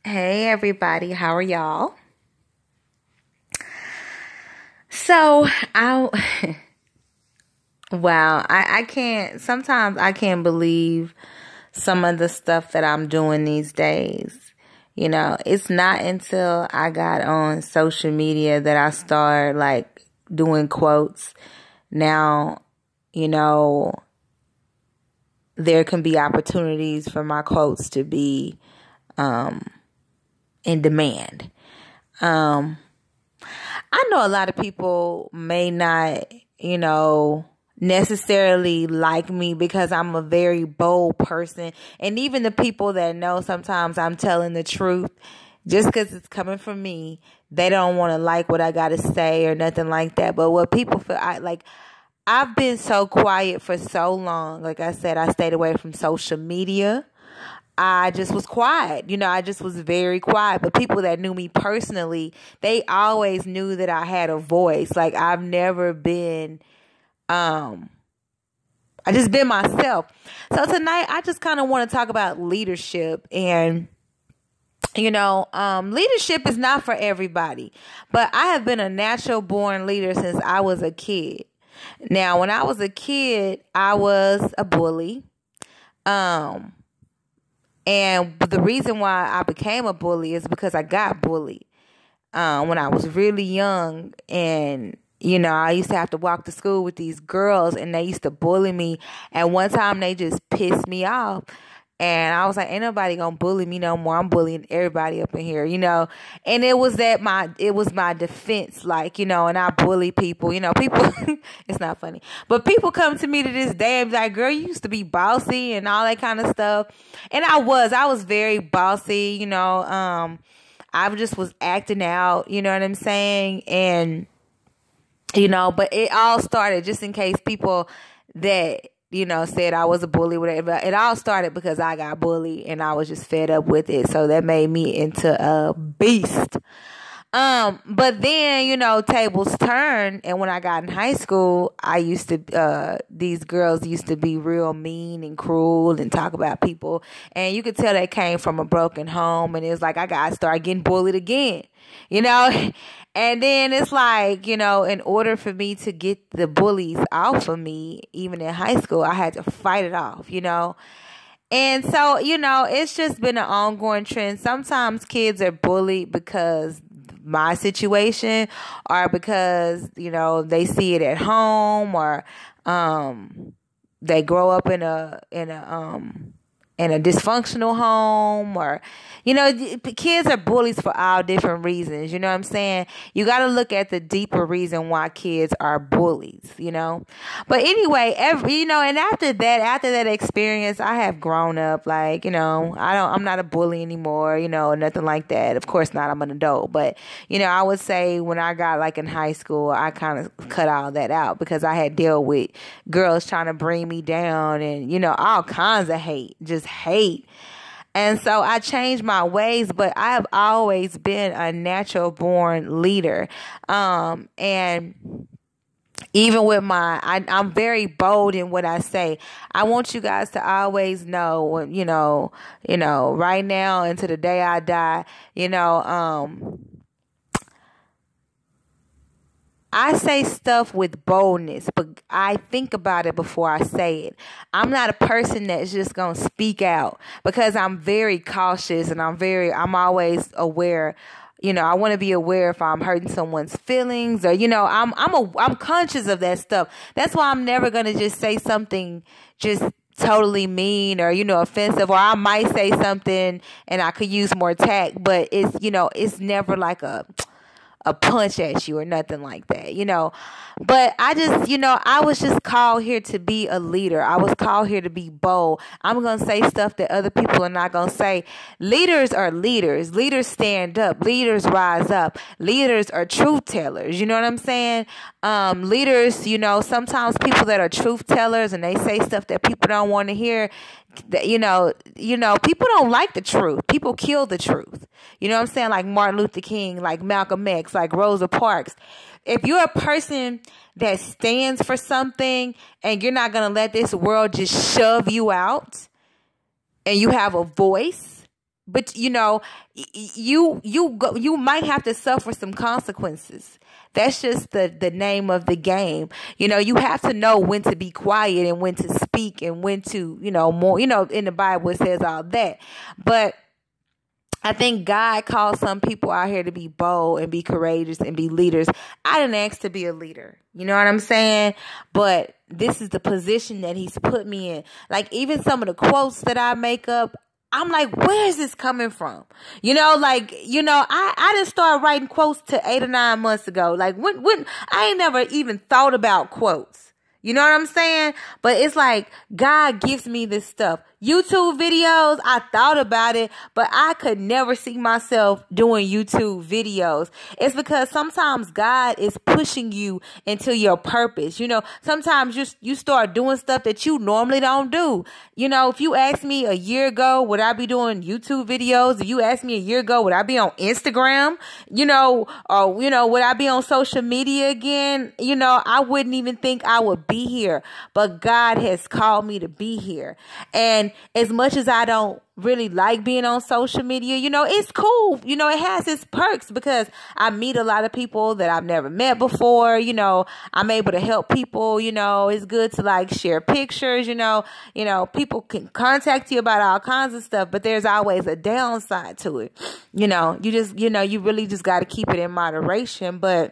Hey everybody, how are y'all? So I wow, I can't sometimes I can't believe some of the stuff that I'm doing these days. It's not until I got on social media that I started like doing quotes. Now, you know, there can be opportunities for my quotes to be in demand. I know a lot of people may not, necessarily like me because I'm a very bold person. And even the people that know sometimes I'm telling the truth, just because it's coming from me, they don't want to like what I got to say or nothing like that. But what people feel, I've been so quiet for so long. Like I said, I stayed away from social media. I just was quiet. I just was very quiet. But people that knew me personally, they always knew that I had a voice. Like I've never been, I just been myself. So tonight I just kind of want to talk about leadership. And, leadership is not for everybody. But I have been a natural born leader since I was a kid. Now, when I was a kid, I was a bully. And the reason why I became a bully is because I got bullied when I was really young. And, I used to have to walk to school with these girls and they used to bully me. And one time they just pissed me off. And I was like, ain't nobody gonna bully me no more. I'm bullying everybody up in here, And it was my defense, and I bully people, people, it's not funny. But people come to me to this day and be like, girl, you used to be bossy and all that kind of stuff. And I was very bossy, I just was acting out, you know what I'm saying? And, but it all started, just in case people that, said I was a bully, whatever. It all started because I got bullied and I was just fed up with it. So that made me into a beast. But then, tables turned. And when I got in high school, these girls used to be real mean and cruel and talk about people. And you could tell they came from a broken home. And it was like, I got to start getting bullied again, And then it's like, in order for me to get the bullies off of me, even in high school, I had to fight it off, And so, it's just been an ongoing trend. Sometimes kids are bullied because my situation or because, they see it at home or they grow up in a dysfunctional home or, kids are bullies for all different reasons. You know what I'm saying? You got to look at the deeper reason why kids are bullies, But anyway, and after that experience, I have grown up I'm not a bully anymore, nothing like that. Of course not. I'm an adult. But, I would say when I got in high school, I kind of cut all that out because I had dealt with girls trying to bring me down and, all kinds of hate, just hate. And so I changed my ways, but I have always been a natural born leader. And even with I'm very bold in what I say. I want you guys to always know, right now and to the day I die, I say stuff with boldness, but I think about it before I say it. I'm not a person that's just going to speak out because I'm very cautious and I'm always aware. I want to be aware if I'm hurting someone's feelings or, I'm conscious of that stuff. That's why I'm never going to just say something just totally mean or, offensive, or I might say something and I could use more tact, but it's never like a punch at you or nothing like that, But I just, I was just called here to be a leader. I was called here to be bold. I'm going to say stuff that other people are not going to say. Leaders are leaders. Leaders stand up. Leaders rise up. Leaders are truth tellers. You know what I'm saying? Leaders, sometimes people that are truth tellers and they say stuff that people don't want to hear, people don't like the truth. People kill the truth. You know what I'm saying? Like Martin Luther King, like Malcolm X, like Rosa Parks. If you're a person that stands for something and you're not going to let this world just shove you out and you have a voice, But you might have to suffer some consequences. That's just the name of the game. You have to know when to be quiet and when to speak and when to, more, in the Bible it says all that. But I think God calls some people out here to be bold and be courageous and be leaders. I didn't ask to be a leader. You know what I'm saying? But this is the position that he's put me in. Like, even some of the quotes that I make up, I'm like, where is this coming from? I didn't start writing quotes to 8 or 9 months ago. Like, when I ain't never even thought about quotes. You know what I'm saying? But it's like God gives me this stuff. YouTube videos, I thought about it, but I could never see myself doing YouTube videos. It's because sometimes God is pushing you into your purpose. Sometimes you start doing stuff that you normally don't do. If you asked me a year ago, would I be doing YouTube videos? If you asked me a year ago, would I be on Instagram? Or would I be on social media again? I wouldn't even think I would be here, but God has called me to be here. And as much as I don't really like being on social media, it's cool. It has its perks because I meet a lot of people that I've never met before. I'm able to help people. It's good to share pictures. People can contact you about all kinds of stuff, but there's always a downside to it. You really just got to keep it in moderation. But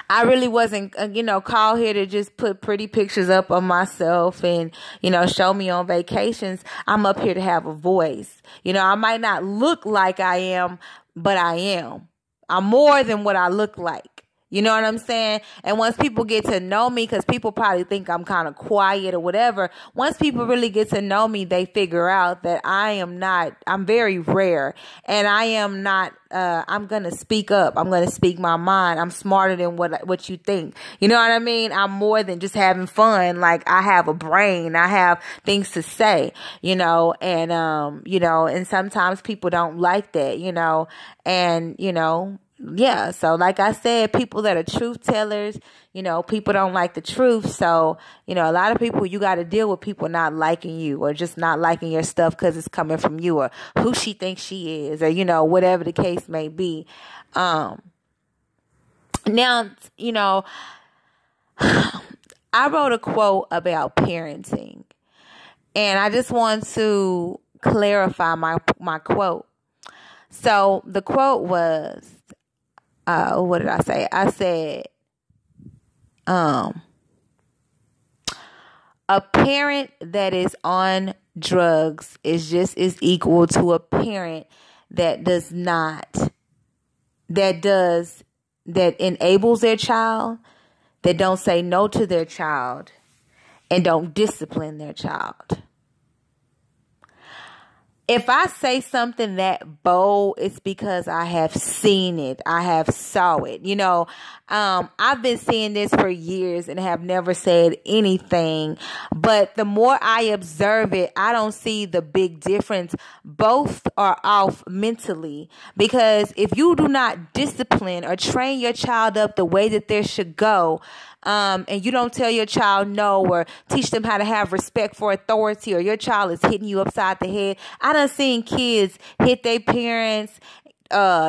I really wasn't, called here to just put pretty pictures up of myself and, show me on vacations. I'm up here to have a voice. I might not look like I am, but I am. I'm more than what I look like. You know what I'm saying? And once people get to know me, because people probably think I'm kind of quiet or whatever. Once people really get to know me, they figure out that I'm very rare. And I am not, I'm going to speak up. I'm going to speak my mind. I'm smarter than what you think. You know what I mean? I'm more than just having fun. Like, I have a brain. I have things to say, and sometimes people don't like that, and, yeah, so like I said, people that are truth tellers, people don't like the truth. So, a lot of people, you got to deal with people not liking you or just not liking your stuff because it's coming from you or who she thinks she is or, whatever the case may be. Now, I wrote a quote about parenting, and I just want to clarify my quote. So the quote was, what did I say? I said, a parent that is on drugs is just as equal to a parent that enables their child, that don't say no to their child, and don't discipline their child. If I say something that bold, it's because I have seen it. I have saw it. I've been seeing this for years and have never said anything. But the more I observe it, I don't see the big difference. Both are off mentally. Because if you do not discipline or train your child up the way that they should go, and you don't tell your child no or teach them how to have respect for authority, or your child is hitting you upside the head. I done seen kids hit their parents,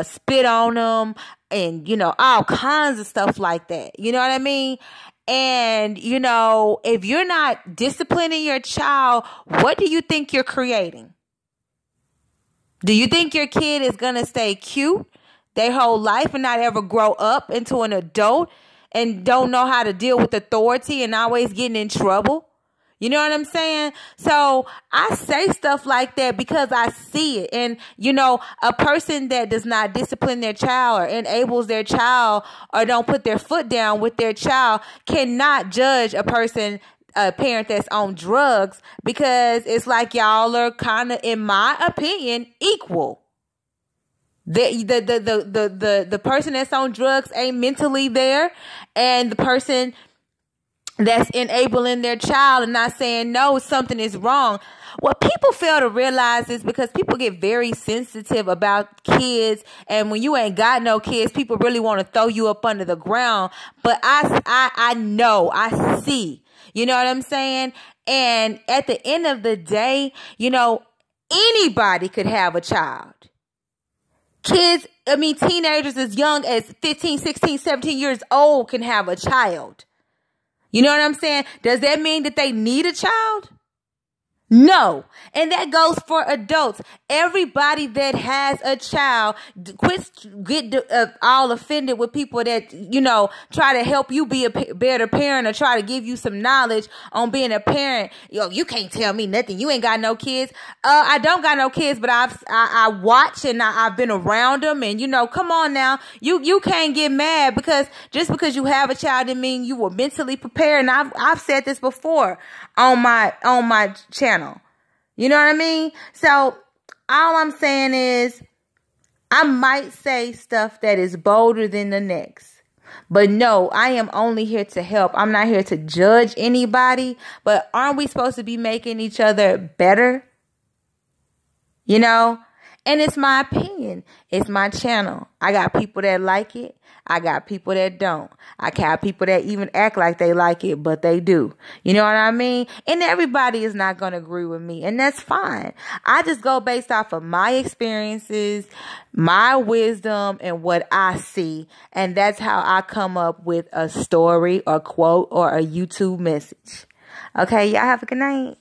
spit on them, and, all kinds of stuff like that. You know what I mean? And, if you're not disciplining your child, what do you think you're creating? Do you think your kid is going to stay cute their whole life and not ever grow up into an adult and don't know how to deal with authority and always getting in trouble? You know what I'm saying? So I say stuff like that because I see it. And, a person that does not discipline their child or enables their child or don't put their foot down with their child cannot judge a parent that's on drugs, because it's like y'all are kind of, in my opinion, equal. The person that's on drugs ain't mentally there, and the person that's enabling their child and not saying no, something is wrong. What people fail to realize is, because people get very sensitive about kids, and when you ain't got no kids, people really want to throw you up under the ground. But I know, I see, you know what I'm saying? And at the end of the day, Anybody could have a child. Teenagers as young as 15, 16, 17 years old can have a child. You know what I'm saying? Does that mean that they need a child? No. And that goes for adults. Everybody that has a child, get all offended with people that, try to help you be a better parent or try to give you some knowledge on being a parent. You can't tell me nothing. You ain't got no kids. I don't got no kids, but I watch and I've been around them, and come on now. You can't get mad because just because you have a child doesn't mean you were mentally prepared. And I've said this before on my channel. You know what I mean? So all I'm saying is I might say stuff that is bolder than the next. But no, I am only here to help. I'm not here to judge anybody. But aren't we supposed to be making each other better? And it's my opinion. It's my channel. I got people that like it. I got people that don't. I got people that even act like they like it, but they do. You know what I mean? And everybody is not going to agree with me, and that's fine. I just go based off of my experiences, my wisdom, and what I see. And that's how I come up with a story or quote or a YouTube message. Okay, y'all have a good night.